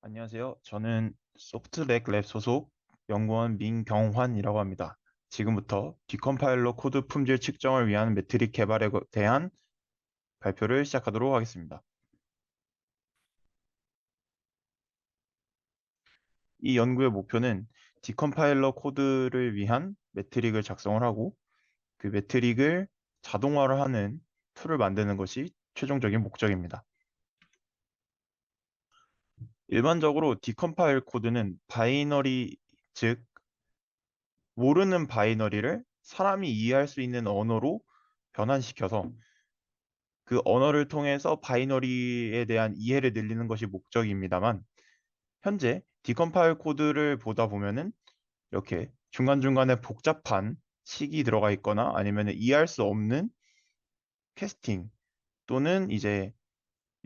안녕하세요. 저는 소프트백랩 소속 연구원 민경환이라고 합니다. 지금부터 디컴파일러 코드 품질 측정을 위한 매트릭 개발에 대한 발표를 시작하도록 하겠습니다. 이 연구의 목표는 디컴파일러 코드를 위한 매트릭을 작성을 하고 그 매트릭을 자동화를 하는 툴을 만드는 것이 최종적인 목적입니다. 일반적으로 디컴파일 코드는 바이너리, 즉 모르는 바이너리를 사람이 이해할 수 있는 언어로 변환시켜서 그 언어를 통해서 바이너리에 대한 이해를 늘리는 것이 목적입니다만, 현재 디컴파일 코드를 보다 보면은 이렇게 중간중간에 복잡한 식이 들어가 있거나 아니면 이해할 수 없는 캐스팅 또는 이제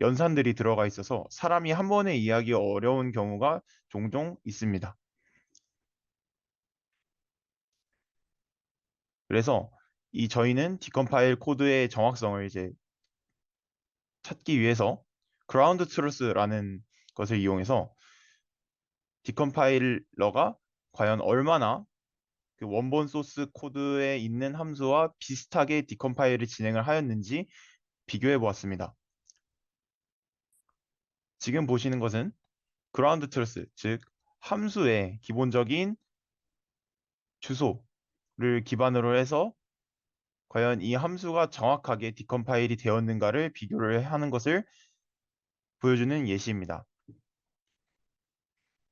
연산들이 들어가 있어서 사람이 한 번에 이해하기 어려운 경우가 종종 있습니다. 그래서 저희는 디컴파일 코드의 정확성을 이제 찾기 위해서 그라운드 트루스라는 것을 이용해서 디컴파일러가 과연 얼마나 그 원본 소스 코드에 있는 함수와 비슷하게 디컴파일을 진행을 하였는지 비교해 보았습니다. 지금 보시는 것은 그라운드 트루스, 즉 함수의 기본적인 주소를 기반으로 해서 과연 이 함수가 정확하게 디컴파일이 되었는가를 비교를 하는 것을 보여주는 예시입니다.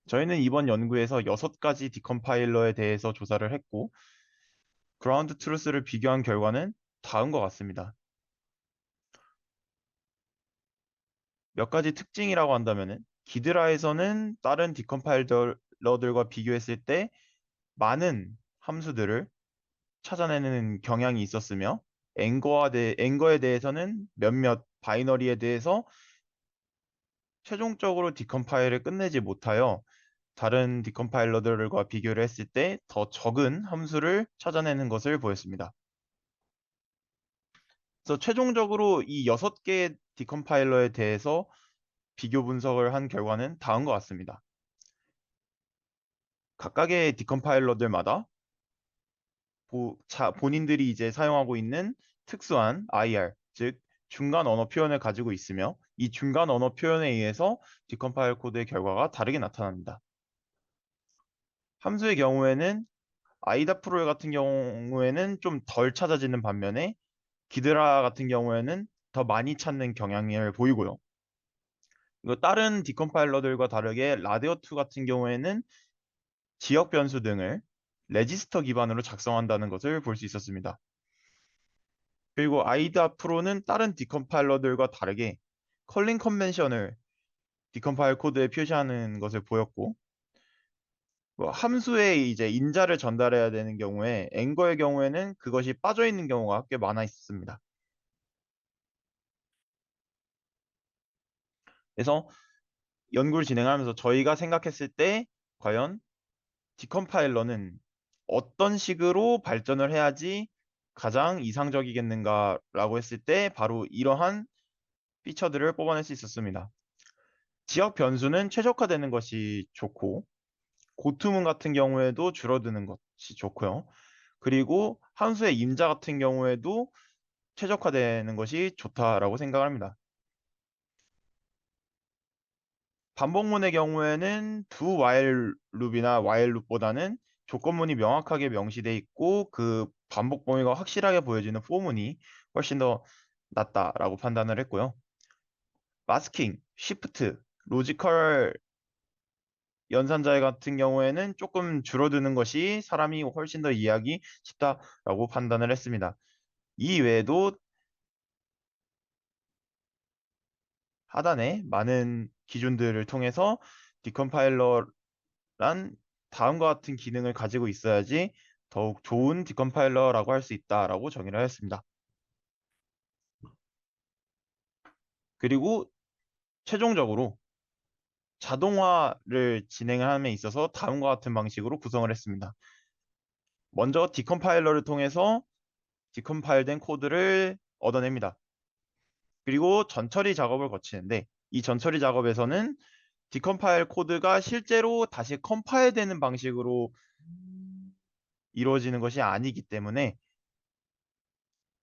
저희는 이번 연구에서 6가지 디컴파일러에 대해서 조사를 했고, 그라운드 트루스를 비교한 결과는 다음과 같습니다. 몇 가지 특징이라고 한다면은, 기드라에서는 다른 디컴파일러들과 비교했을 때 많은 함수들을 찾아내는 경향이 있었으며, 앵거에 대해서는 몇몇 바이너리에 대해서 최종적으로 디컴파일을 끝내지 못하여 다른 디컴파일러들과 비교를 했을 때 더 적은 함수를 찾아내는 것을 보였습니다. 그래서 최종적으로 이 6개의 디컴파일러에 대해서 비교 분석을 한 결과는 다음과 같습니다. 각각의 디컴파일러들마다 본인들이 이제 사용하고 있는 특수한 IR, 즉 중간 언어 표현을 가지고 있으며 이 중간 언어 표현에 의해서 디컴파일 코드의 결과가 다르게 나타납니다. 함수의 경우에는 아이다프로 같은 경우에는 좀 덜 찾아지는 반면에 기드라 같은 경우에는 더 많이 찾는 경향을 보이고요. 그리고 다른 디컴파일러들과 다르게 라데오2 같은 경우에는 지역 변수 등을 레지스터 기반으로 작성한다는 것을 볼 수 있었습니다. 그리고 아이다 프로는 다른 디컴파일러들과 다르게 컬링 컨벤션을 디컴파일 코드에 표시하는 것을 보였고, 뭐 함수에 이제 인자를 전달해야 되는 경우에 앵거의 경우에는 그것이 빠져 있는 경우가 꽤 많아 있습니다. 그래서 연구를 진행하면서 저희가 생각했을 때 과연 디컴파일러는 어떤 식으로 발전을 해야지 가장 이상적이겠는가라고 했을 때 바로 이러한 피처들을 뽑아낼 수 있었습니다. 지역 변수는 최적화되는 것이 좋고 고투문 같은 경우에도 줄어드는 것이 좋고요. 그리고 함수의 임자 같은 경우에도 최적화되는 것이 좋다라고 생각합니다. 반복문의 경우에는 두 while 룹이나 while 룹보다는 조건문이 명확하게 명시되어 있고 그 반복 범위가 확실하게 보여지는 for문이 훨씬 더 낫다라고 판단을 했고요. 마스킹, 쉬프트, 로지컬 연산자의 같은 경우에는 조금 줄어드는 것이 사람이 훨씬 더 이해하기 쉽다라고 판단을 했습니다. 이 외에도 하단에 많은 기준들을 통해서 디컴파일러란 다음과 같은 기능을 가지고 있어야지 더욱 좋은 디컴파일러라고 할 수 있다라고 정의를 하였습니다. 그리고 최종적으로 자동화를 진행함에 있어서 다음과 같은 방식으로 구성을 했습니다. 먼저 디컴파일러를 통해서 디컴파일된 코드를 얻어냅니다. 그리고 전처리 작업을 거치는데 이 전처리 작업에서는 디컴파일 코드가 실제로 다시 컴파일 되는 방식으로 이루어지는 것이 아니기 때문에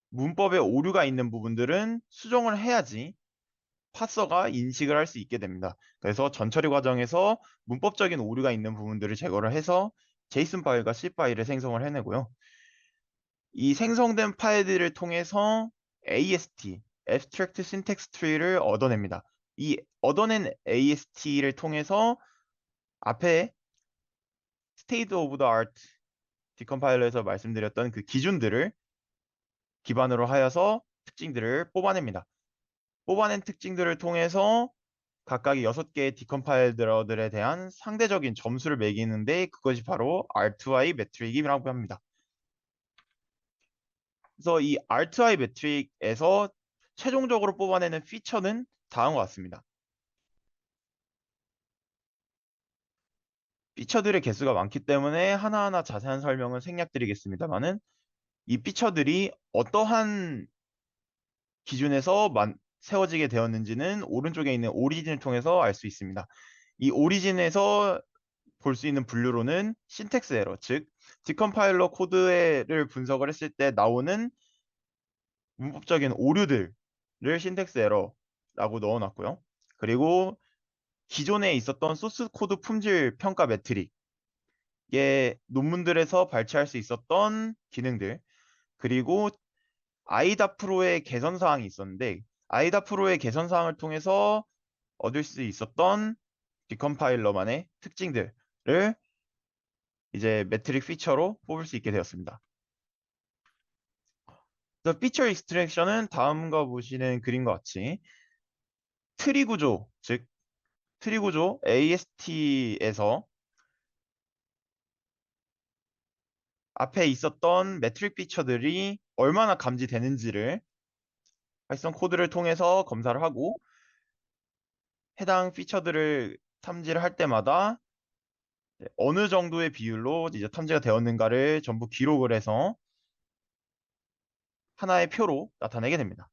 문법에 오류가 있는 부분들은 수정을 해야지 파서가 인식을 할 수 있게 됩니다. 그래서 전처리 과정에서 문법적인 오류가 있는 부분들을 제거를 해서 제이슨 파일과 C 파일을 생성을 해내고요. 이 생성된 파일들을 통해서 AST, Abstract Syntax Tree를 얻어냅니다. 이 얻어낸 AST를 통해서 앞에 State of the Art 디컴파일러에서 말씀드렸던 그 기준들을 기반으로 하여서 특징들을 뽑아냅니다. 뽑아낸 특징들을 통해서 각각의 6개의 디컴파일러들에 대한 상대적인 점수를 매기는데 그것이 바로 R2I 매트릭이라고 합니다. 그래서 이 R2I 매트릭에서 최종적으로 뽑아내는 피처는 다음과 같습니다. 피처들의 개수가 많기 때문에 하나하나 자세한 설명은 생략드리겠습니다만은 이 피처들이 어떠한 기준에서 세워지게 되었는지는 오른쪽에 있는 오리진을 통해서 알 수 있습니다. 이 오리진에서 볼 수 있는 분류로는 신텍스 에러, 즉 디컴파일러 코드를 분석을 했을 때 나오는 문법적인 오류들을 신텍스 에러라고 넣어놨고요. 그리고 기존에 있었던 소스 코드 품질 평가 매트릭, 의 논문들에서 발췌할 수 있었던 기능들, 그리고 아이다 프로의 개선 사항이 있었는데 아이다 프로의 개선 사항을 통해서 얻을 수 있었던 디컴파일러만의 특징들을 이제 매트릭 피처로 뽑을 수 있게 되었습니다. 그래서 피처 익스트랙션은 다음과 보시는 그림과 같이 트리 구조, 즉 트리 구조 AST에서 앞에 있었던 매트릭 피처들이 얼마나 감지되는지를 파이썬 코드를 통해서 검사를 하고 해당 피처들을 탐지를 할 때마다 어느 정도의 비율로 이제 탐지가 되었는가를 전부 기록을 해서 하나의 표로 나타내게 됩니다.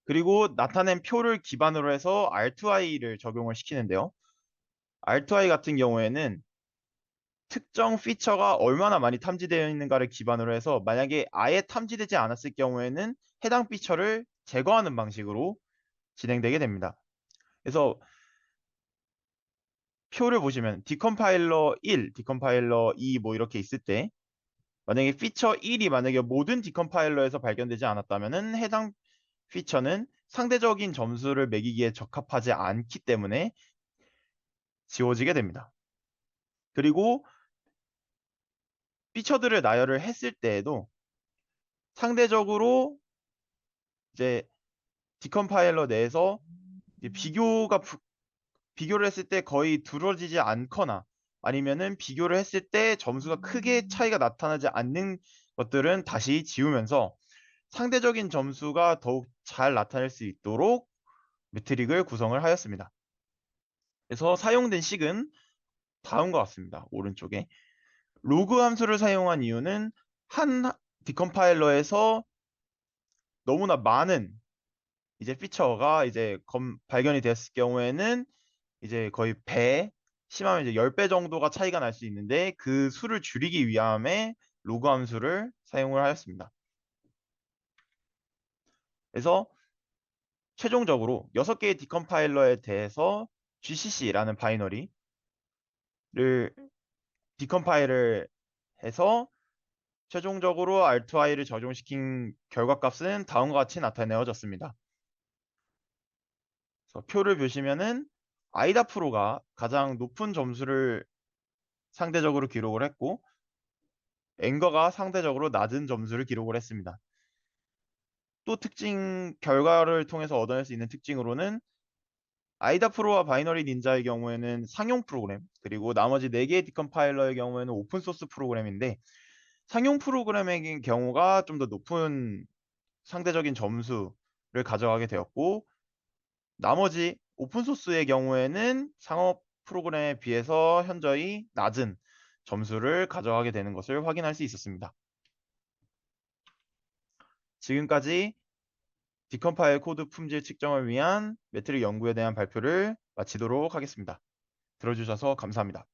그리고 나타낸 표를 기반으로 해서 R2I를 적용을 시키는데요. R2I 같은 경우에는 특정 피처가 얼마나 많이 탐지되어 있는가를 기반으로 해서 만약에 아예 탐지되지 않았을 경우에는 해당 피처를 제거하는 방식으로 진행되게 됩니다. 그래서 표를 보시면 디컴파일러 1, 디컴파일러 2 뭐 이렇게 있을 때 만약에 피처 1이 만약에 모든 디컴파일러에서 발견되지 않았다면은 해당 피처는 상대적인 점수를 매기기에 적합하지 않기 때문에 지워지게 됩니다. 그리고 피처들을 나열을 했을 때에도 상대적으로 이제 디컴파일러 내에서 이제 비교를 했을 때 거의 두드러지지 않거나 아니면은 비교를 했을 때 점수가 크게 차이가 나타나지 않는 것들은 다시 지우면서 상대적인 점수가 더욱 잘 나타낼 수 있도록 매트릭을 구성을 하였습니다. 그래서 사용된 식은 다음과 같습니다. 오른쪽에 로그 함수를 사용한 이유는 한 디컴파일러에서 너무나 많은 이제 피처가 이제 발견이 됐을 경우에는 이제 거의 배, 심하면 이제 10배 정도가 차이가 날 수 있는데 그 수를 줄이기 위함에 로그 함수를 사용을 하였습니다. 그래서 최종적으로 6개의 디컴파일러에 대해서 GCC라는 바이너리를 디컴파일을 해서 최종적으로 R2I를 적용시킨 결과값은 다음과 같이 나타내어졌습니다. 그래서 표를 보시면은 아이다 프로가 가장 높은 점수를 상대적으로 기록을 했고 앵거가 상대적으로 낮은 점수를 기록을 했습니다. 또 결과를 통해서 얻어낼 수 있는 특징으로는 아이다 프로와 바이너리 닌자의 경우에는 상용 프로그램, 그리고 나머지 4개의 디컴파일러의 경우에는 오픈소스 프로그램인데 상용 프로그램의 경우가 좀 더 높은 상대적인 점수를 가져가게 되었고 나머지 오픈소스의 경우에는 상업 프로그램에 비해서 현저히 낮은 점수를 가져가게 되는 것을 확인할 수 있었습니다. 지금까지 디컴파일 코드 품질 측정을 위한 매트릭 연구에 대한 발표를 마치도록 하겠습니다. 들어주셔서 감사합니다.